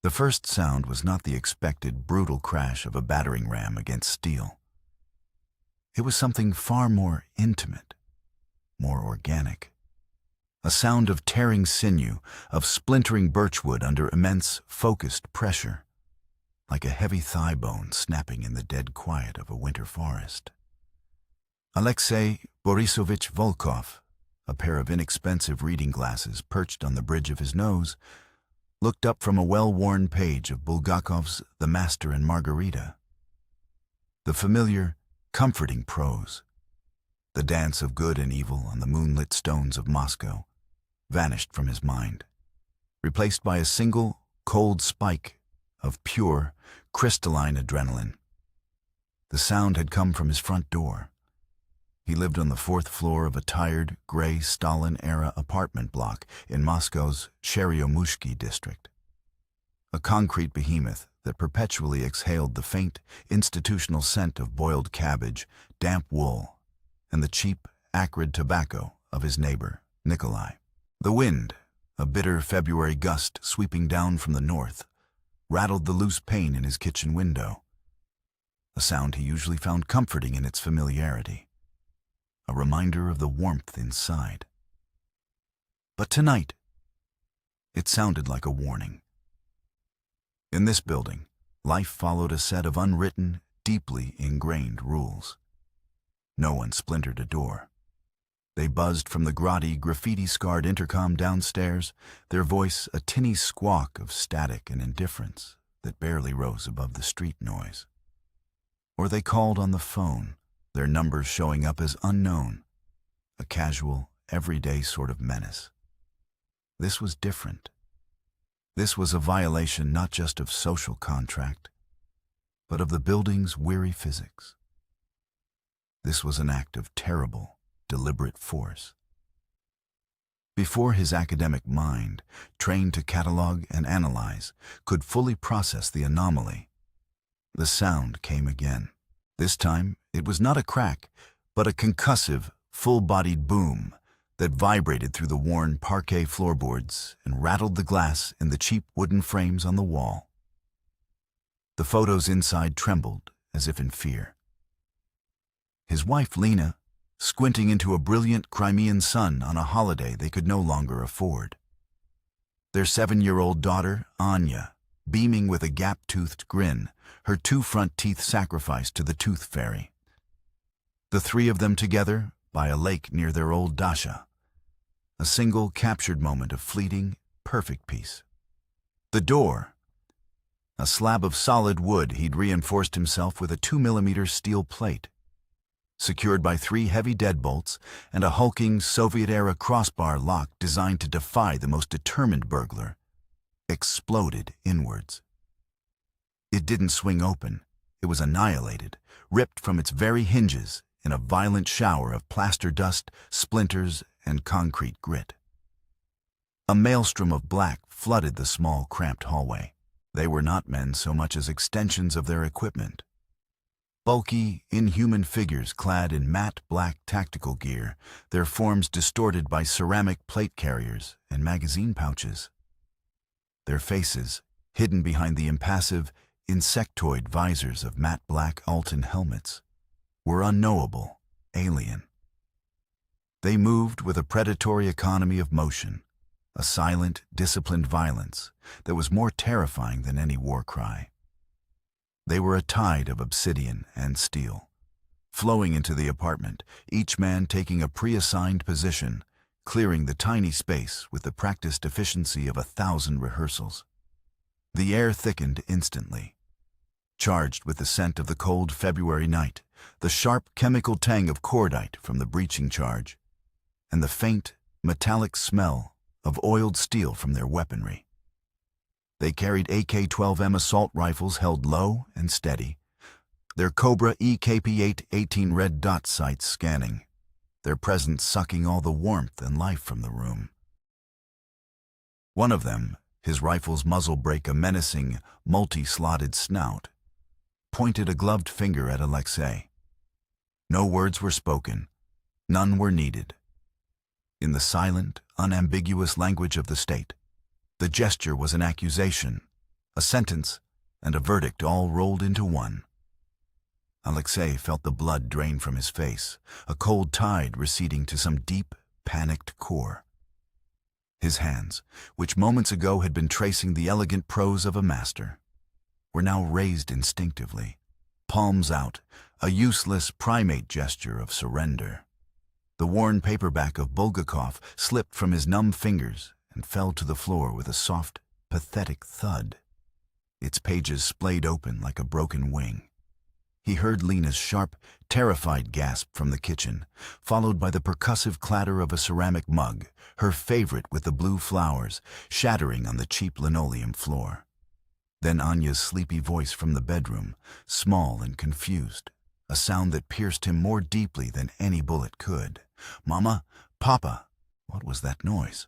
The first sound was not the expected brutal crash of a battering ram against steel. It was something far more intimate, more organic. A sound of tearing sinew, of splintering birchwood under immense, focused pressure, like a heavy thigh bone snapping in the dead quiet of a winter forest. Alexei Borisovich Volkov, a pair of inexpensive reading glasses perched on the bridge of his nose, looked up from a well-worn page of Bulgakov's The Master and Margarita. The familiar, comforting prose, the dance of good and evil on the moonlit stones of Moscow, vanished from his mind, replaced by a single, cold spike of pure, crystalline adrenaline. The sound had come from his front door. He lived on the fourth floor of a tired, gray Stalin-era apartment block in Moscow's Sheryomushki district. A concrete behemoth that perpetually exhaled the faint, institutional scent of boiled cabbage, damp wool, and the cheap, acrid tobacco of his neighbor, Nikolai. The wind, a bitter February gust sweeping down from the north, rattled the loose pane in his kitchen window, a sound he usually found comforting in its familiarity, a reminder of the warmth inside. But tonight, it sounded like a warning. In this building, life followed a set of unwritten, deeply ingrained rules. No one splintered a door. They buzzed from the grotty, graffiti-scarred intercom downstairs, their voice a tinny squawk of static and indifference that barely rose above the street noise. Or they called on the phone, their numbers showing up as unknown, a casual, everyday sort of menace. This was different. This was a violation not just of social contract, but of the building's weary physics. This was an act of terrible, deliberate force. Before his academic mind, trained to catalog and analyze, could fully process the anomaly, the sound came again. This time, it was not a crack, but a concussive, full-bodied boom that vibrated through the worn parquet floorboards and rattled the glass in the cheap wooden frames on the wall. The photos inside trembled as if in fear. His wife, Lena, squinting into a brilliant Crimean sun on a holiday they could no longer afford. Their 7-year-old daughter, Anya, beaming with a gap-toothed grin, her 2 front teeth sacrificed to the tooth fairy. The 3 of them together by a lake near their old dacha. A single captured moment of fleeting, perfect peace. The door, a slab of solid wood he'd reinforced himself with a 2mm steel plate, secured by 3 heavy deadbolts and a hulking Soviet-era crossbar lock designed to defy the most determined burglar, exploded inwards. It didn't swing open. It was annihilated, ripped from its very hinges in a violent shower of plaster dust, splinters, and concrete grit. A maelstrom of black flooded the small, cramped hallway. They were not men so much as extensions of their equipment. Bulky, inhuman figures clad in matte black tactical gear, their forms distorted by ceramic plate carriers and magazine pouches. Their faces, hidden behind the impassive, insectoid visors of matte black Alton helmets, were unknowable, alien. They moved with a predatory economy of motion, a silent, disciplined violence that was more terrifying than any war cry. They were a tide of obsidian and steel, flowing into the apartment, each man taking a pre-assigned position, clearing the tiny space with the practiced efficiency of 1,000 rehearsals. The air thickened instantly, charged with the scent of the cold February night, the sharp chemical tang of cordite from the breaching charge, and the faint, metallic smell of oiled steel from their weaponry. They carried AK-12M assault rifles held low and steady, their Cobra EKP-8 18 red dot sights scanning, their presence sucking all the warmth and life from the room. One of them, his rifle's muzzle break a menacing, multi-slotted snout, pointed a gloved finger at Alexei. No words were spoken, none were needed. In the silent, unambiguous language of the state, the gesture was an accusation, A sentence and a verdict all rolled into one. Alexei felt the blood drain from his face, a cold tide receding to some deep, panicked core. His hands, which moments ago had been tracing the elegant prose of a master, were now raised instinctively, palms out, a useless primate gesture of surrender. The worn paperback of Bulgakov slipped from his numb fingers and fell to the floor with a soft, pathetic thud. Its pages splayed open like a broken wing. He heard Lena's sharp, terrified gasp from the kitchen, followed by the percussive clatter of a ceramic mug, her favorite with the blue flowers, shattering on the cheap linoleum floor. Then Anya's sleepy voice from the bedroom, small and confused, a sound that pierced him more deeply than any bullet could. "Mama, Papa, what was that noise?"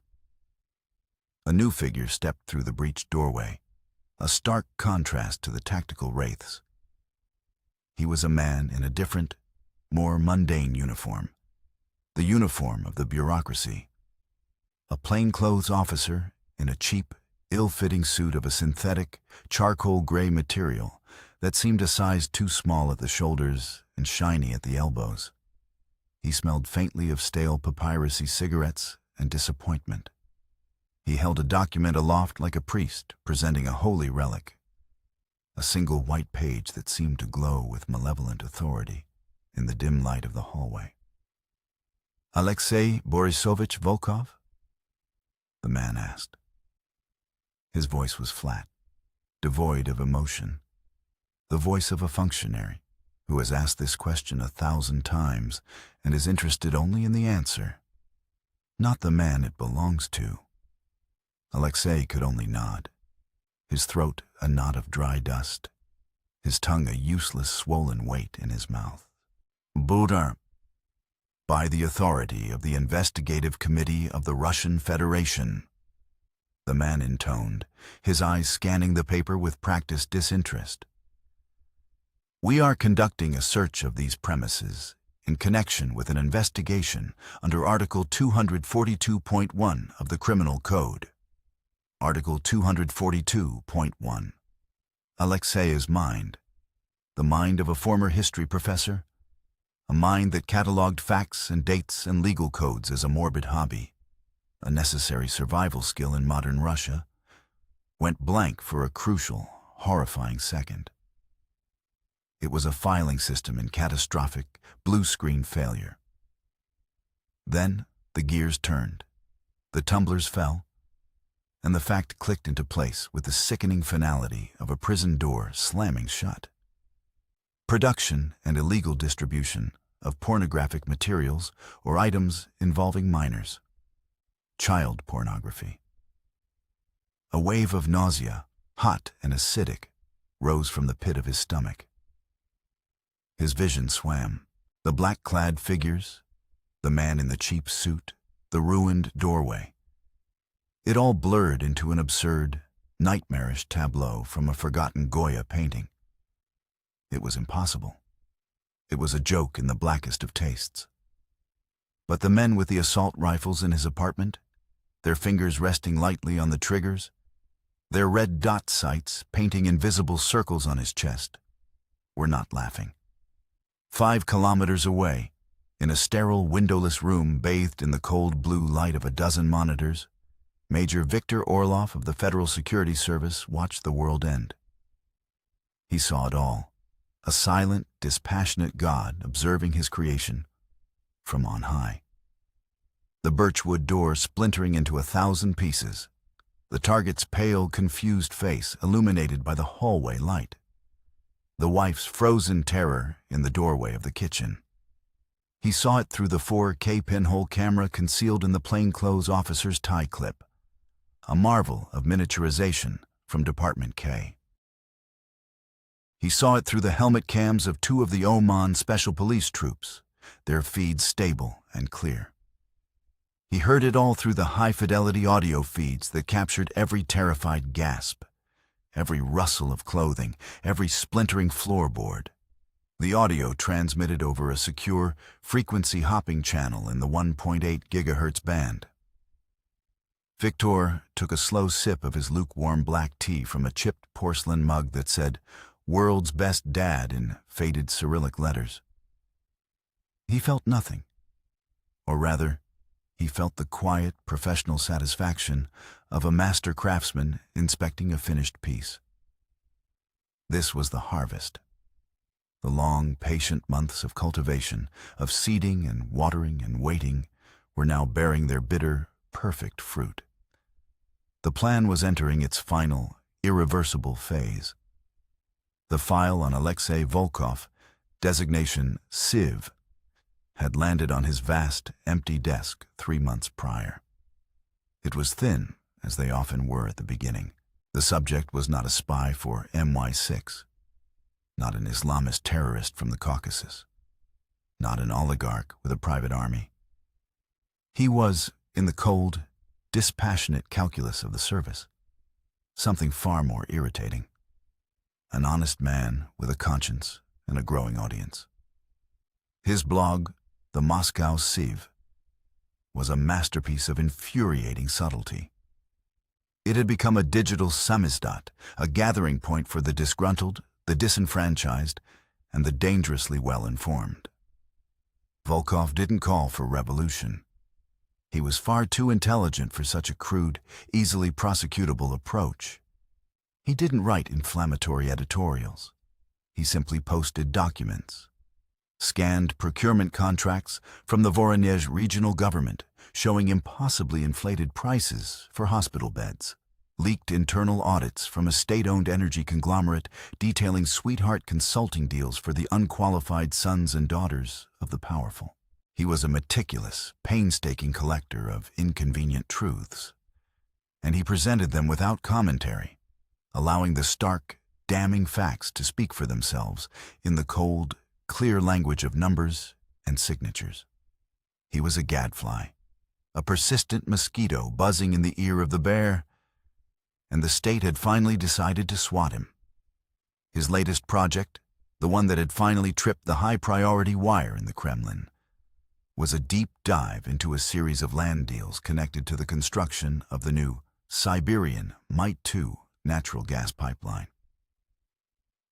A new figure stepped through the breached doorway, a stark contrast to the tactical wraiths. He was a man in a different, more mundane uniform, the uniform of the bureaucracy. A plainclothes officer in a cheap, ill-fitting suit of a synthetic, charcoal gray material that seemed a size too small at the shoulders and shiny at the elbows. He smelled faintly of stale papyrusy cigarettes and disappointment. He held a document aloft like a priest presenting a holy relic, a single white page that seemed to glow with malevolent authority in the dim light of the hallway. "Alexei Borisovich Volkov?" the man asked. His voice was flat, devoid of emotion, the voice of a functionary who has asked this question 1,000 times and is interested only in the answer, not the man it belongs to. Alexei could only nod, his throat a knot of dry dust, his tongue a useless swollen weight in his mouth. "Budar, by the authority of the Investigative Committee of the Russian Federation," the man intoned, his eyes scanning the paper with practiced disinterest. "We are conducting a search of these premises in connection with an investigation under Article 242.1 of the Criminal Code. Article 242.1. Alexei's mind, the mind of a former history professor, a mind that catalogued facts and dates and legal codes as a morbid hobby, a necessary survival skill in modern Russia, went blank for a crucial, horrifying second. It was a filing system in catastrophic, blue-screen failure. Then the gears turned, the tumblers fell, and the fact clicked into place with the sickening finality of a prison door slamming shut. Production and illegal distribution of pornographic materials or items involving minors. Child pornography. A wave of nausea, hot and acidic, rose from the pit of his stomach. His vision swam, the black-clad figures, the man in the cheap suit, the ruined doorway. It all blurred into an absurd, nightmarish tableau from a forgotten Goya painting. It was impossible. It was a joke in the blackest of tastes. But the men with the assault rifles in his apartment, their fingers resting lightly on the triggers, their red dot sights painting invisible circles on his chest, were not laughing. 5 kilometers away, in a sterile, windowless room bathed in the cold blue light of a dozen monitors, Major Viktor Orlov of the Federal Security Service watched the world end. He saw it all, a silent, dispassionate God observing his creation from on high. The birchwood door splintering into 1,000 pieces, the target's pale, confused face illuminated by the hallway light, the wife's frozen terror in the doorway of the kitchen. He saw it through the 4K pinhole camera concealed in the plainclothes officer's tie clip, a marvel of miniaturization from Department K. He saw it through the helmet cams of 2 of the Oman Special Police troops, their feeds stable and clear. He heard it all through the high-fidelity audio feeds that captured every terrified gasp, every rustle of clothing, every splintering floorboard. The audio transmitted over a secure, frequency-hopping channel in the 1.8 gigahertz band. Victor took a slow sip of his lukewarm black tea from a chipped porcelain mug that said, "World's Best Dad" in faded Cyrillic letters. He felt nothing. Or rather, he felt the quiet, professional satisfaction of a master craftsman inspecting a finished piece. This was the harvest. The long, patient months of cultivation, of seeding and watering and waiting, were now bearing their bitter, perfect fruit. The plan was entering its final, irreversible phase. The file on Alexei Volkov, designation Civ, had landed on his vast, empty desk 3 months prior. It was thin, as they often were at the beginning. The subject was not a spy for MI6, not an Islamist terrorist from the Caucasus, not an oligarch with a private army. He was, in the cold, dispassionate calculus of the service, something far more irritating. An honest man with a conscience and a growing audience. His blog, The Moscow Civ, was a masterpiece of infuriating subtlety. It had become a digital samizdat, a gathering point for the disgruntled, the disenfranchised, and the dangerously well-informed. Volkov didn't call for revolution. He was far too intelligent for such a crude, easily prosecutable approach. He didn't write inflammatory editorials. He simply posted documents. Scanned procurement contracts from the Voronezh regional government showing impossibly inflated prices for hospital beds. Leaked internal audits from a state-owned energy conglomerate detailing sweetheart consulting deals for the unqualified sons and daughters of the powerful. He was a meticulous, painstaking collector of inconvenient truths, and he presented them without commentary, allowing the stark, damning facts to speak for themselves in the cold, clear language of numbers and signatures. He was a gadfly, a persistent mosquito buzzing in the ear of the bear, and the state had finally decided to swat him. His latest project, the one that had finally tripped the high-priority wire in the Kremlin, was a deep dive into a series of land deals connected to the construction of the new Siberian Mite 2 natural gas pipeline.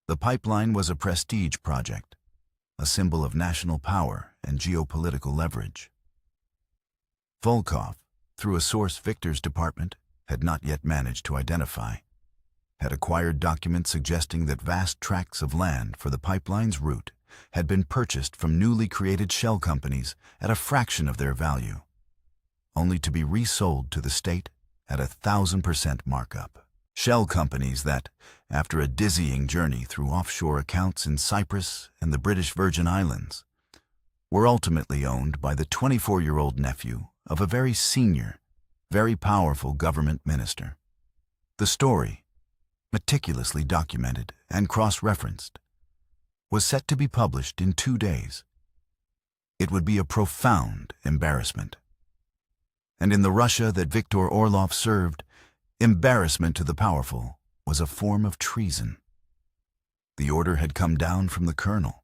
The pipeline was a prestige project, a symbol of national power and geopolitical leverage. Volkov, through a source Victor's department had not yet managed to identify, had acquired documents suggesting that vast tracts of land for the pipeline's route had been purchased from newly created shell companies at a fraction of their value, only to be resold to the state at 1,000% markup. Shell companies that, after a dizzying journey through offshore accounts in Cyprus and the British Virgin Islands, were ultimately owned by the 24-year-old nephew of a very senior, very powerful government minister. The story, meticulously documented and cross-referenced, was set to be published in 2 days. It would be a profound embarrassment. And in the Russia that Viktor Orlov served, embarrassment to the powerful was a form of treason. The order had come down from the colonel,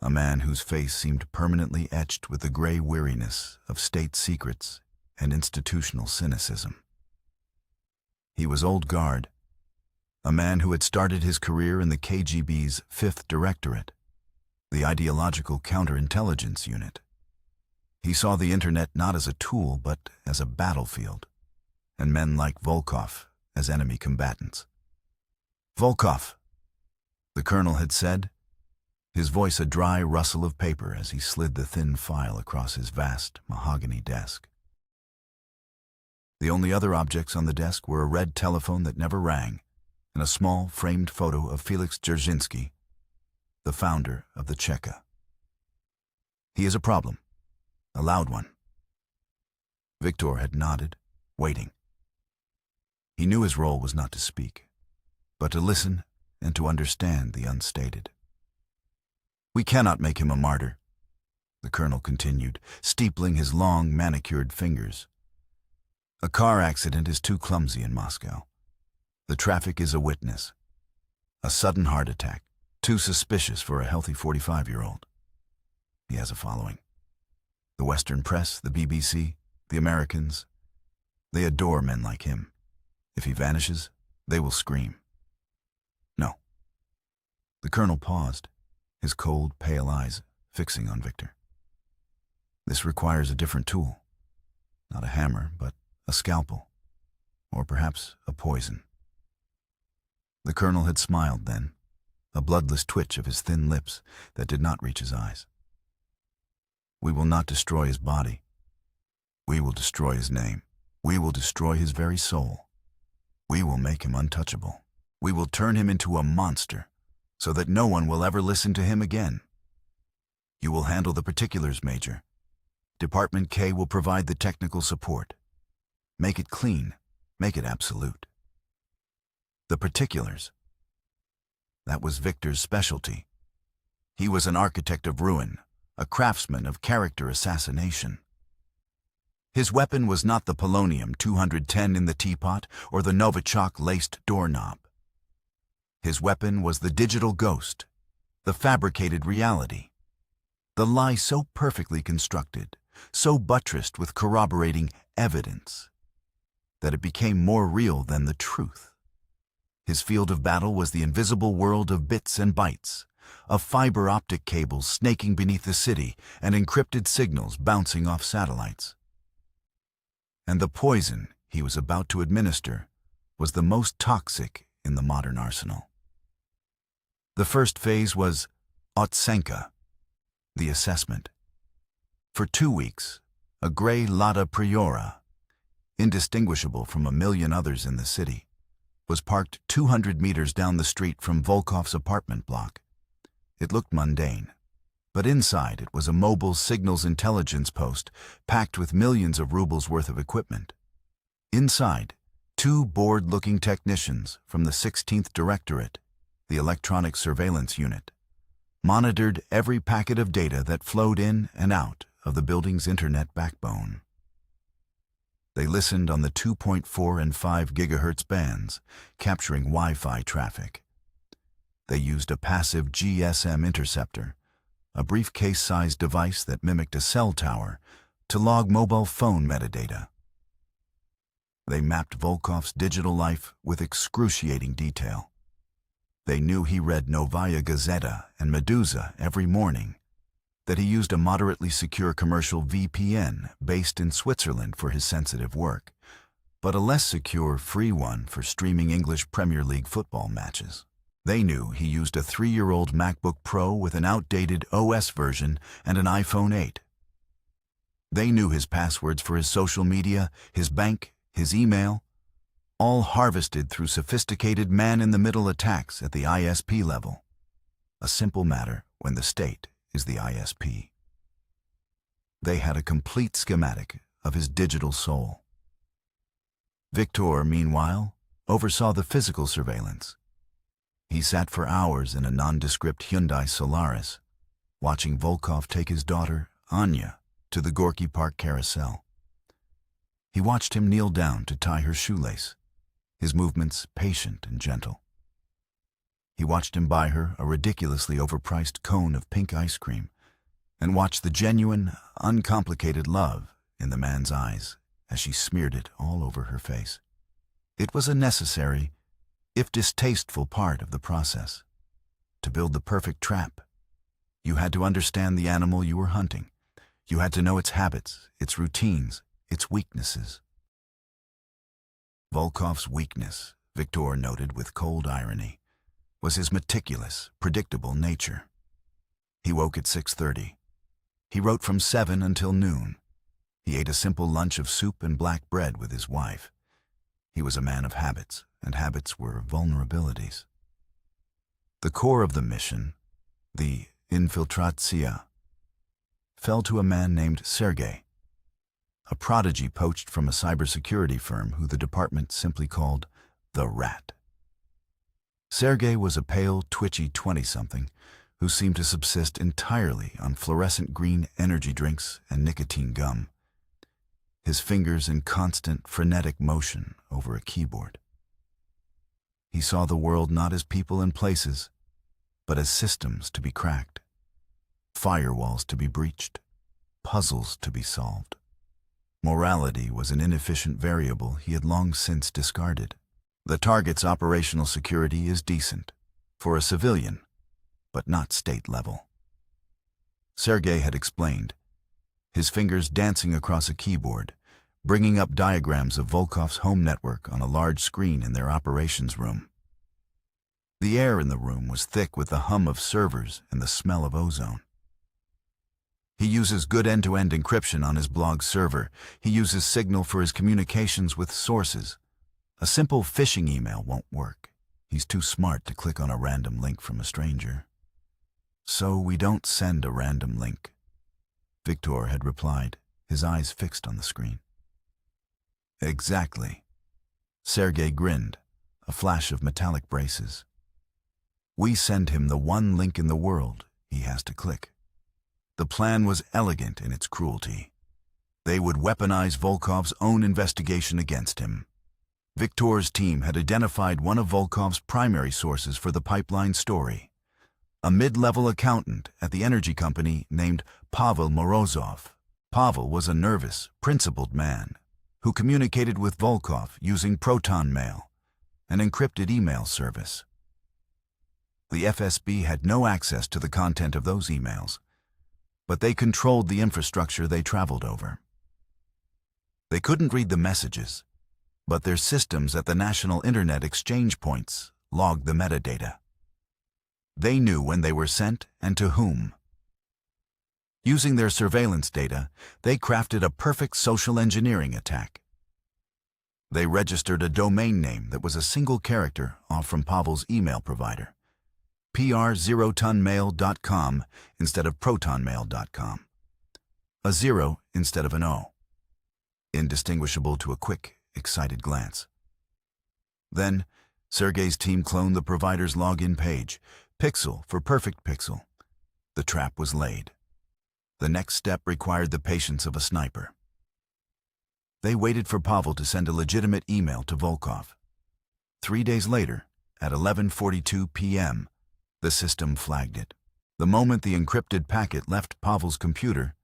a man whose face seemed permanently etched with the gray weariness of state secrets and institutional cynicism. He was old guard, a man who had started his career in the KGB's 5th Directorate, the ideological counterintelligence unit. He saw the internet not as a tool but as a battlefield, and men like Volkov as enemy combatants. "Volkov," the colonel had said, his voice a dry rustle of paper as he slid the thin file across his vast mahogany desk. The only other objects on the desk were a red telephone that never rang and a small framed photo of Felix Dzerzhinsky, the founder of the Cheka. "He is a problem, a loud one." Victor had nodded, waiting. He knew his role was not to speak, but to listen and to understand the unstated. "We cannot make him a martyr," the colonel continued, steepling his long, manicured fingers. "A car accident is too clumsy in Moscow. The traffic is a witness. A sudden heart attack, too suspicious for a healthy 45-year-old. He has a following. The Western press, the BBC, the Americans, They adore men like him. If he vanishes, they will scream. No. The colonel paused, his cold, pale eyes fixing on Victor. This requires a different tool. Not a hammer, but a scalpel. Or perhaps a poison. The colonel had smiled then, a bloodless twitch of his thin lips that did not reach his eyes. We will not destroy his body. We will destroy his name. We will destroy his very soul. We will make him untouchable. We will turn him into a monster, so that no one will ever listen to him again. You will handle the particulars, Major. Department K will provide the technical support. Make it clean. Make it absolute. The particulars. That was Victor's specialty. He was an architect of ruin, a craftsman of character assassination. His weapon was not the polonium-210 in the teapot or the Novichok-laced doorknob. His weapon was the digital ghost, the fabricated reality, the lie so perfectly constructed, so buttressed with corroborating evidence, that it became more real than the truth. His field of battle was the invisible world of bits and bytes, of fiber optic cables snaking beneath the city and encrypted signals bouncing off satellites. And the poison he was about to administer was the most toxic in the modern arsenal. The first phase was Otsenka, the assessment. For 2 weeks, a gray Lada Priora, indistinguishable from a million others in the city, was parked 200 meters down the street from Volkov's apartment block. It looked mundane, but inside it was a mobile signals intelligence post packed with millions of rubles worth of equipment. Inside, 2 bored-looking technicians from the 16th Directorate, the Electronic Surveillance Unit, monitored every packet of data that flowed in and out of the building's internet backbone. They listened on the 2.4 and 5 gigahertz bands, capturing Wi-Fi traffic. They used a passive GSM interceptor, a briefcase-sized device that mimicked a cell tower, to log mobile phone metadata. They mapped Volkov's digital life with excruciating detail. They knew he read Novaya Gazeta and Meduza every morning, that he used a moderately secure commercial VPN based in Switzerland for his sensitive work, but a less secure free one for streaming English Premier League football matches. They knew he used a 3-year-old MacBook Pro with an outdated OS version and an iPhone 8. They knew his passwords for his social media, his bank, his email, all harvested through sophisticated man-in-the-middle attacks at the ISP level. A simple matter when the state is the ISP. They had a complete schematic of his digital soul. Victor, meanwhile, oversaw the physical surveillance. He sat for hours in a nondescript Hyundai Solaris, watching Volkov take his daughter, Anya, to the Gorky Park carousel. He watched him kneel down to tie her shoelace, his movements patient and gentle. He watched him buy her a ridiculously overpriced cone of pink ice cream, and watched the genuine, uncomplicated love in the man's eyes as she smeared it all over her face. It was a necessary, if distasteful, part of the process. To build the perfect trap, you had to understand the animal you were hunting. You had to know its habits, its routines, its weaknesses. Volkov's weakness, Victor noted with cold irony, was his meticulous, predictable nature. He woke at 6:30. He wrote from 7 until noon. He ate a simple lunch of soup and black bread with his wife. He was a man of habits, and habits were vulnerabilities. The core of the mission, the infiltratsia, fell to a man named Sergei, a prodigy poached from a cybersecurity firm who the department simply called the Rat. Sergei was a pale, twitchy 20-something who seemed to subsist entirely on fluorescent green energy drinks and nicotine gum, his fingers in constant, frenetic motion over a keyboard. He saw the world not as people and places, but as systems to be cracked, firewalls to be breached, puzzles to be solved. Morality was an inefficient variable he had long since discarded. The target's operational security is decent, for a civilian, but not state level. Sergei had explained, his fingers dancing across a keyboard, bringing up diagrams of Volkov's home network on a large screen in their operations room. The air in the room was thick with the hum of servers and the smell of ozone. He uses good end-to-end encryption on his blog server. He uses Signal for his communications with sources. A simple phishing email won't work. He's too smart to click on a random link from a stranger. So we don't send a random link, Victor had replied, his eyes fixed on the screen. Exactly. Sergei grinned, a flash of metallic braces. We send him the one link in the world he has to click. The plan was elegant in its cruelty. They would weaponize Volkov's own investigation against him. Victor's team had identified one of Volkov's primary sources for the pipeline story, a mid-level accountant at the energy company named Pavel Morozov. Pavel was a nervous, principled man who communicated with Volkov using proton mail, an encrypted email service. The FSB had no access to the content of those emails, but they controlled the infrastructure they traveled over. They couldn't read the messages, but their systems at the national internet exchange points logged the metadata. They knew when they were sent and to whom. Using their surveillance data, they crafted a perfect social engineering attack. They registered a domain name that was a single character off from Pavel's email provider, pr0tonmail.com instead of protonmail.com, a 0 instead of an O, indistinguishable to a quick, excited glance. Then, Sergei's team cloned the provider's login page, pixel for perfect pixel. The trap was laid. The next step required the patience of a sniper. They waited for Pavel to send a legitimate email to Volkov. 3 days later, at 11:42 p.m., the system flagged it. The moment the encrypted packet left Pavel's computer,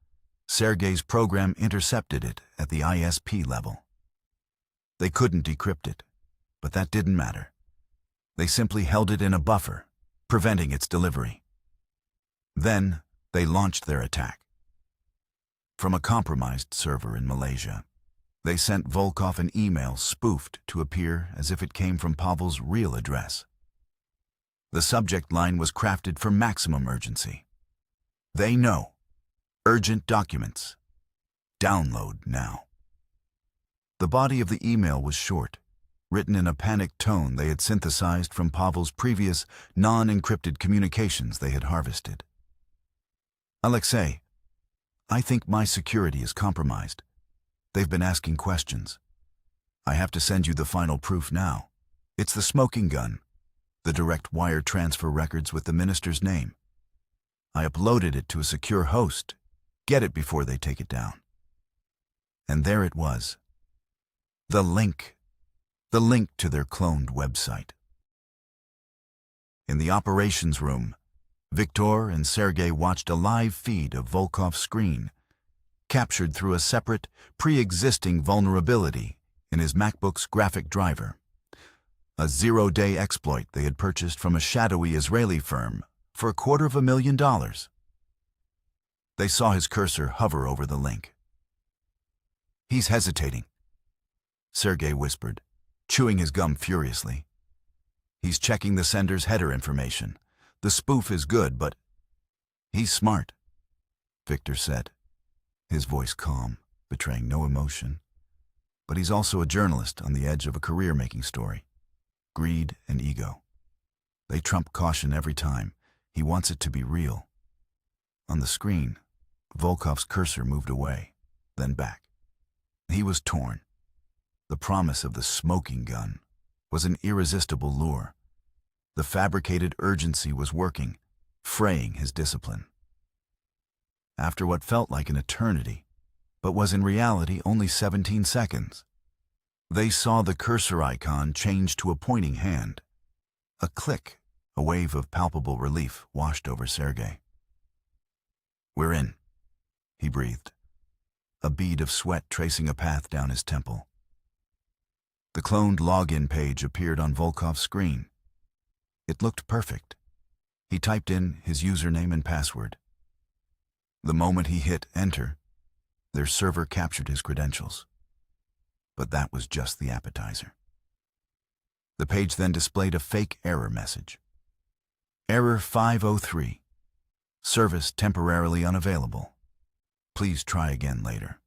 Sergei's program intercepted it at the ISP level. They couldn't decrypt it, but that didn't matter. They simply held it in a buffer, preventing its delivery. Then, they launched their attack. From a compromised server in Malaysia, they sent Volkov an email spoofed to appear as if it came from Pavel's real address. The subject line was crafted for maximum urgency. They know. Urgent documents. Download now. The body of the email was short, written in a panicked tone they had synthesized from Pavel's previous non-encrypted communications they had harvested. Alexei, I think my security is compromised. They've been asking questions. I have to send you the final proof now. It's the smoking gun, the direct wire transfer records with the minister's name. I uploaded it to a secure host. Get it before they take it down. And there it was. The link to their cloned website. In the operations room, Victor and Sergei watched a live feed of Volkov's screen, captured through a separate, pre-existing vulnerability in his MacBook's graphic driver, a 0-day exploit they had purchased from a shadowy Israeli firm for $250,000. They saw his cursor hover over the link. He's hesitating, Sergei whispered, chewing his gum furiously. He's checking the sender's header information. The spoof is good, but he's smart, Victor said, his voice calm, betraying no emotion. But he's also a journalist on the edge of a career-making story. Greed and ego. They trump caution every time. He wants it to be real. On the screen, Volkov's cursor moved away, then back. He was torn. The promise of the smoking gun was an irresistible lure. The fabricated urgency was working, fraying his discipline. After what felt like an eternity, but was in reality only 17 seconds, they saw the cursor icon change to a pointing hand. A click, a wave of palpable relief washed over Sergei. We're in, he breathed. a bead of sweat tracing a path down his temple. The cloned login page appeared on Volkov's screen. It looked perfect. He typed in his username and password. The moment he hit enter, their server captured his credentials. But that was just the appetizer. The page then displayed a fake error message. Error 503. Service temporarily unavailable. Please try again later.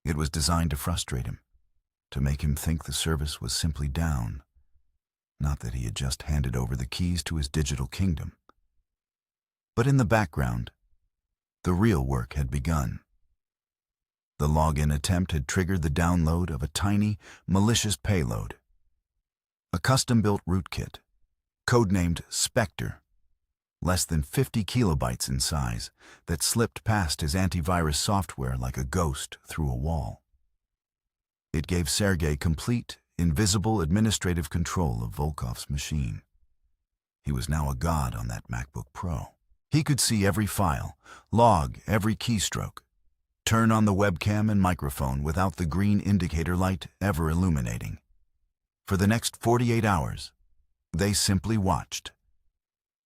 It was designed to frustrate him, to make him think the service was simply down, not that he had just handed over the keys to his digital kingdom. But in the background, the real work had begun. The login attempt had triggered the download of a tiny, malicious payload. A custom-built rootkit, codenamed Spectre, less than 50 kilobytes in size, that slipped past his antivirus software like a ghost through a wall. It gave Sergei complete, invisible administrative control of Volkov's machine. He was now a god on that MacBook Pro. He could see every file, log every keystroke, turn on the webcam and microphone without the green indicator light ever illuminating. For the next 48 hours, they simply watched.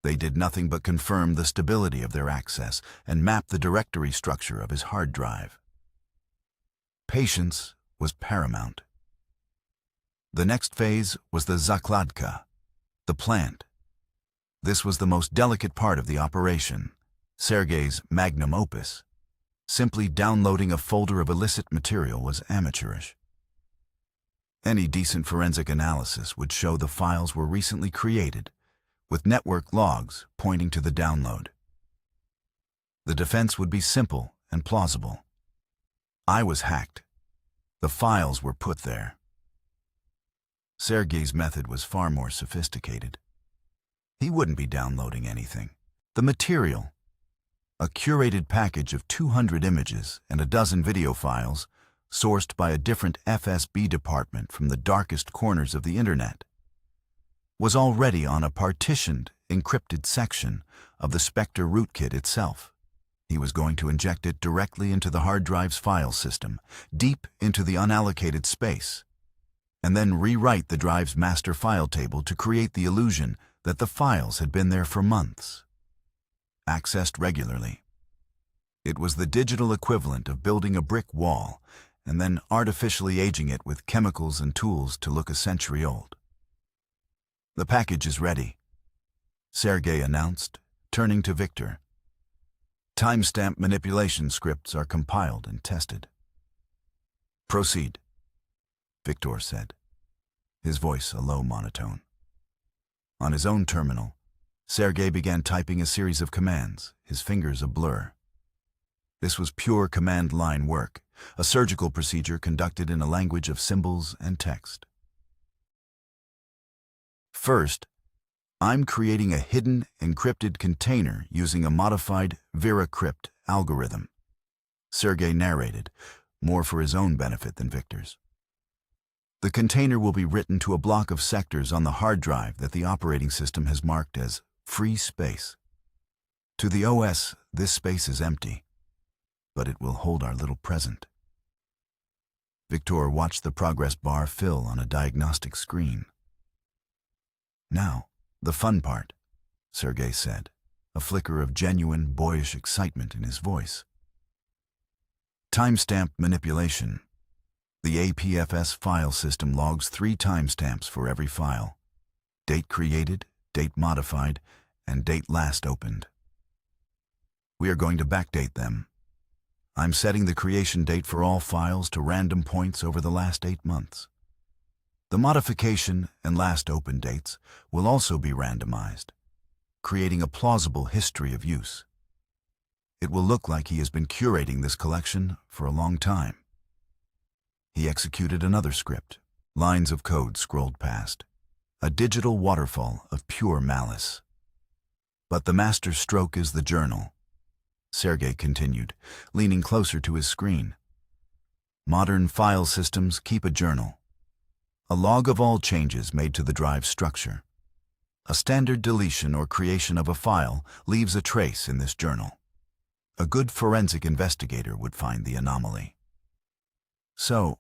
They did nothing but confirm the stability of their access and map the directory structure of his hard drive. Patience was paramount. The next phase was the zakladka, the plant. This was the most delicate part of the operation, Sergei's magnum opus. Simply downloading a folder of illicit material was amateurish. Any decent forensic analysis would show the files were recently created, with network logs pointing to the download. The defense would be simple and plausible. I was hacked. The files were put there. Sergei's method was far more sophisticated. He wouldn't be downloading anything. The material, a curated package of 200 images and a dozen video files, sourced by a different FSB department from the darkest corners of the internet, was already on a partitioned, encrypted section of the Spectre rootkit itself. He was going to inject it directly into the hard drive's file system, deep into the unallocated space, and then rewrite the drive's master file table to create the illusion that the files had been there for months, accessed regularly. It was the digital equivalent of building a brick wall and then artificially aging it with chemicals and tools to look a century old. The package is ready, Sergei announced, turning to Victor. Timestamp manipulation scripts are compiled and tested. Proceed, Victor said, his voice a low monotone. On his own terminal, Sergei began typing a series of commands, his fingers a blur. This was pure command line work, a surgical procedure conducted in a language of symbols and text. First, I'm creating a hidden, encrypted container using a modified VeraCrypt algorithm, Sergei narrated, more for his own benefit than Victor's. The container will be written to a block of sectors on the hard drive that the operating system has marked as free space. To the OS, this space is empty, but it will hold our little present. Victor watched the progress bar fill on a diagnostic screen. Now, the fun part, Sergei said, a flicker of genuine, boyish excitement in his voice. Timestamp manipulation. The APFS file system logs 3 timestamps for every file: date created, date modified, and date last opened. We are going to backdate them. I'm setting the creation date for all files to random points over the last 8 months. The modification and last open dates will also be randomized, creating a plausible history of use. It will look like he has been curating this collection for a long time. He executed another script. Lines of code scrolled past, a digital waterfall of pure malice. But the master stroke is the journal, Sergei continued, leaning closer to his screen. Modern file systems keep a journal, a log of all changes made to the drive's structure. A standard deletion or creation of a file leaves a trace in this journal. A good forensic investigator would find the anomaly. So,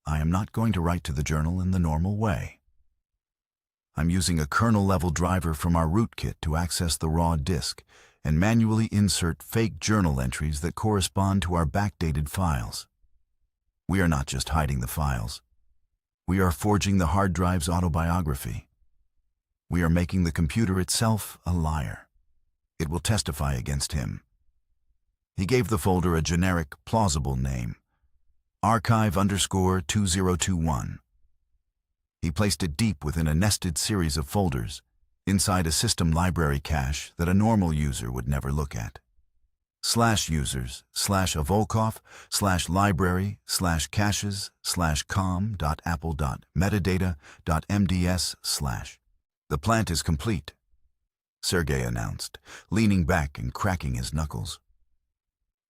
I am not going to write to the journal in the normal way. I'm using a kernel-level driver from our rootkit to access the raw disk and manually insert fake journal entries that correspond to our backdated files. We are not just hiding the files. We are forging the hard drive's autobiography. We are making the computer itself a liar. It will testify against him. He gave the folder a generic, plausible name, archive_2021. He placed it deep within a nested series of folders, inside a system library cache that a normal user would never look at. /users /avolkov /library /caches /com.apple.metadata.mds/. The plant is complete, Sergei announced, leaning back and cracking his knuckles.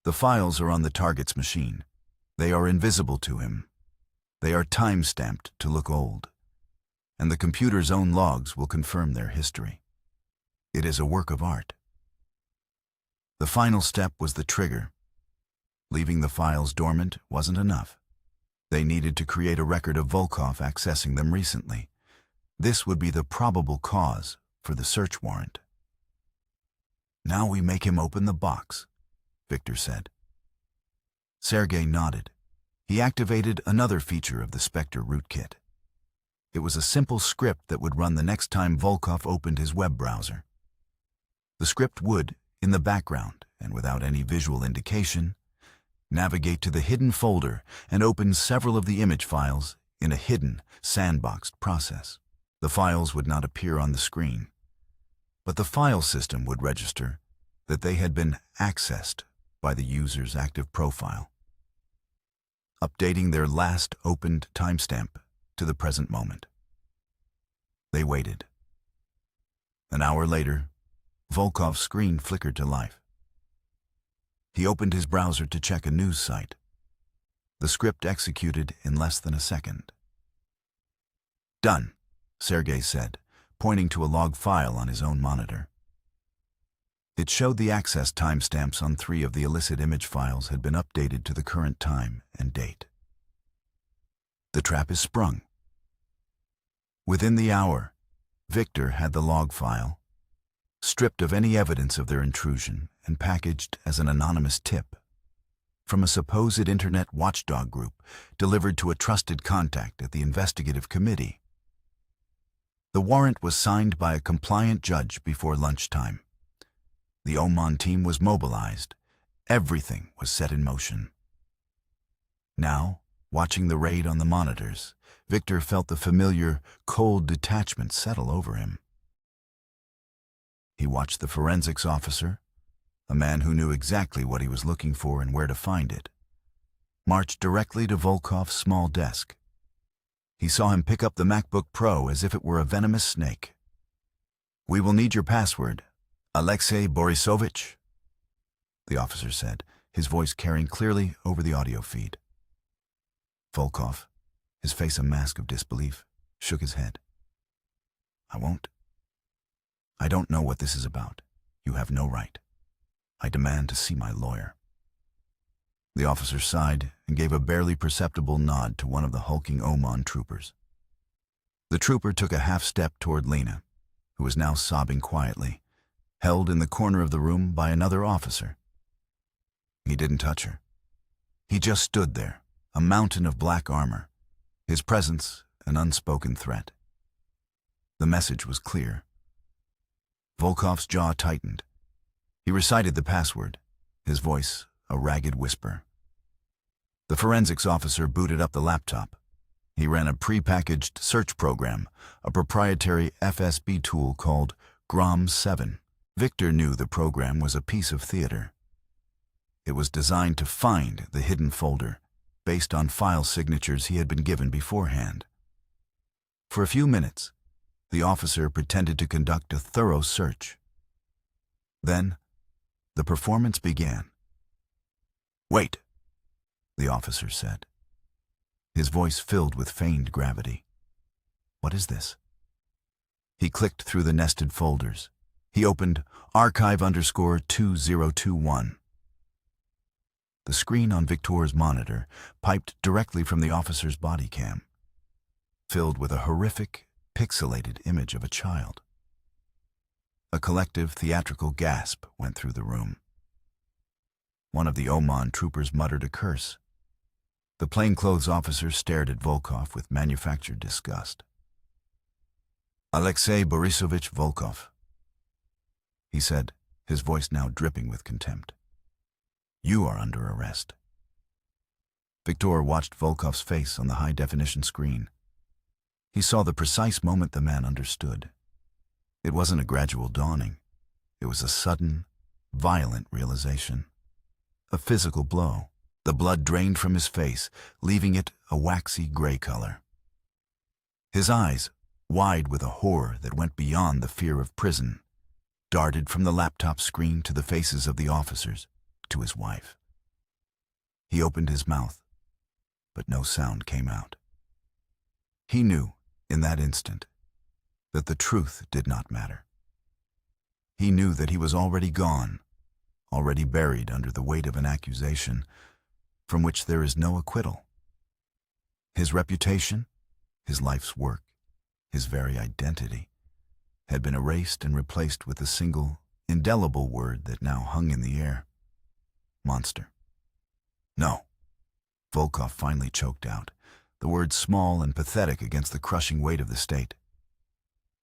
The files are on the target's machine. They are invisible to him. They are time-stamped to look old. And the computer's own logs will confirm their history. It is a work of art. The final step was the trigger. Leaving the files dormant wasn't enough. They needed to create a record of Volkov accessing them recently. This would be the probable cause for the search warrant. Now we make him open the box, Victor said. Sergei nodded. He activated another feature of the Spectre rootkit. It was a simple script that would run the next time Volkov opened his web browser. The script would, in the background and without any visual indication, navigate to the hidden folder and open several of the image files in a hidden, sandboxed process. The files would not appear on the screen, but the file system would register that they had been accessed by the user's active profile, updating their last opened timestamp to the present moment. They waited. An hour later, Volkov's screen flickered to life. He opened his browser to check a news site. The script executed in less than a second. Done, Sergei said, pointing to a log file on his own monitor. It showed the access timestamps on 3 of the illicit image files had been updated to the current time and date. The trap is sprung. Within the hour, Victor had the log file, stripped of any evidence of their intrusion and packaged as an anonymous tip from a supposed internet watchdog group delivered to a trusted contact at the investigative committee. The warrant was signed by a compliant judge before lunchtime. The Oman team was mobilized. Everything was set in motion. Now, watching the raid on the monitors, Victor felt the familiar, cold detachment settle over him. He watched the forensics officer, a man who knew exactly what he was looking for and where to find it, march directly to Volkov's small desk. He saw him pick up the MacBook Pro as if it were a venomous snake. "We will need your password, Alexei Borisovich," the officer said, his voice carrying clearly over the audio feed. Volkov, his face a mask of disbelief, shook his head. "I won't. I don't know what this is about. You have no right. I demand to see my lawyer." The officer sighed and gave a barely perceptible nod to one of the hulking Oman troopers. The trooper took a half-step toward Lena, who was now sobbing quietly, held in the corner of the room by another officer. He didn't touch her. He just stood there, a mountain of black armor, his presence an unspoken threat. The message was clear. Volkov's jaw tightened. He recited the password, his voice a ragged whisper. The forensics officer booted up the laptop. He ran a pre-packaged search program, a proprietary FSB tool called GROM7. Victor knew the program was a piece of theater. It was designed to find the hidden folder, based on file signatures he had been given beforehand. For a few minutes, the officer pretended to conduct a thorough search. Then, the performance began. "Wait," the officer said, his voice filled with feigned gravity. "What is this?" He clicked through the nested folders. He opened archive_2021. The screen on Victor's monitor piped directly from the officer's body cam, filled with a horrific, pixelated image of a child. A collective theatrical gasp went through the room. One of the Oman troopers muttered a curse. The plainclothes officer stared at Volkov with manufactured disgust. "Alexei Borisovich Volkov," he said, his voice now dripping with contempt. "You are under arrest." Victor watched Volkov's face on the high-definition screen. He saw the precise moment the man understood. It wasn't a gradual dawning. It was a sudden, violent realization. A physical blow. The blood drained from his face, leaving it a waxy gray color. His eyes, wide with a horror that went beyond the fear of prison, darted from the laptop screen to the faces of the officers, to his wife. He opened his mouth, but no sound came out. He knew, in that instant, that the truth did not matter. He knew that he was already gone, already buried under the weight of an accusation from which there is no acquittal. His reputation, his life's work, his very identity, had been erased and replaced with a single, indelible word that now hung in the air. Monster. "No," Volkov finally choked out, the word small and pathetic against the crushing weight of the state.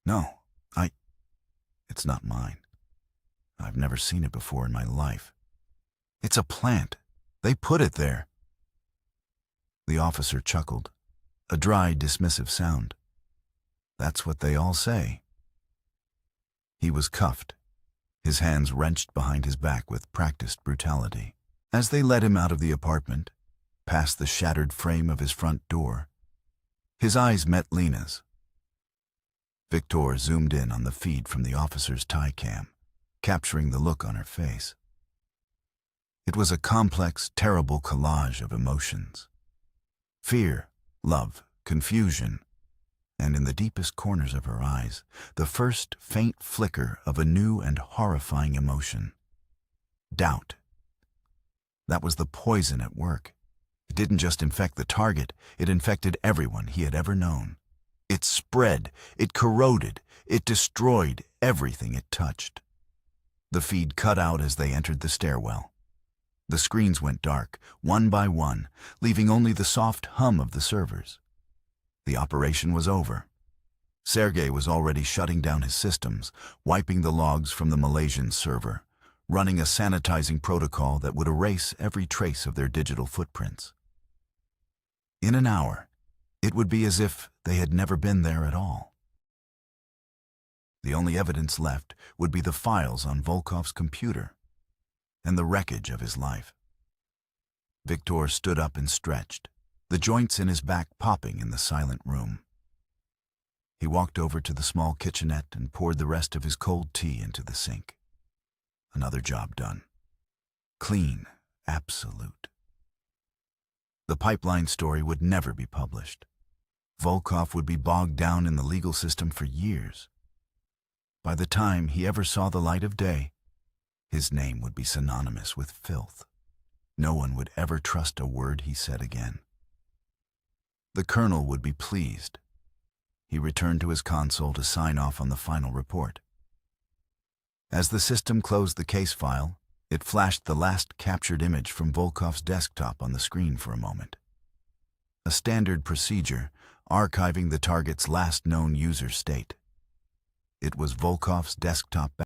"No, it's not mine. I've never seen it before in my life. It's a plant. They put it there." The officer chuckled, a dry, dismissive sound. "That's what they all say." He was cuffed, his hands wrenched behind his back with practiced brutality. As they led him out of the apartment, past the shattered frame of his front door, his eyes met Lena's. Victor zoomed in on the feed from the officer's tie cam, capturing the look on her face. It was a complex, terrible collage of emotions. Fear, love, confusion, and in the deepest corners of her eyes, the first faint flicker of a new and horrifying emotion. Doubt. That was the poison at work. It didn't just infect the target, it infected everyone he had ever known. It spread, it corroded, it destroyed everything it touched. The feed cut out as they entered the stairwell. The screens went dark, one by one, leaving only the soft hum of the servers. The operation was over. Sergei was already shutting down his systems, wiping the logs from the Malaysian server, running a sanitizing protocol that would erase every trace of their digital footprints. In an hour, it would be as if they had never been there at all. The only evidence left would be the files on Volkov's computer and the wreckage of his life. Victor stood up and stretched, the joints in his back popping in the silent room. He walked over to the small kitchenette and poured the rest of his cold tea into the sink. Another job done. Clean, absolute. The pipeline story would never be published. Volkov would be bogged down in the legal system for years. By the time he ever saw the light of day, his name would be synonymous with filth. No one would ever trust a word he said again. The colonel would be pleased. He returned to his console to sign off on the final report. As the system closed the case file, it flashed the last captured image from Volkov's desktop on the screen for a moment. A standard procedure archiving the target's last known user state. It was Volkov's desktop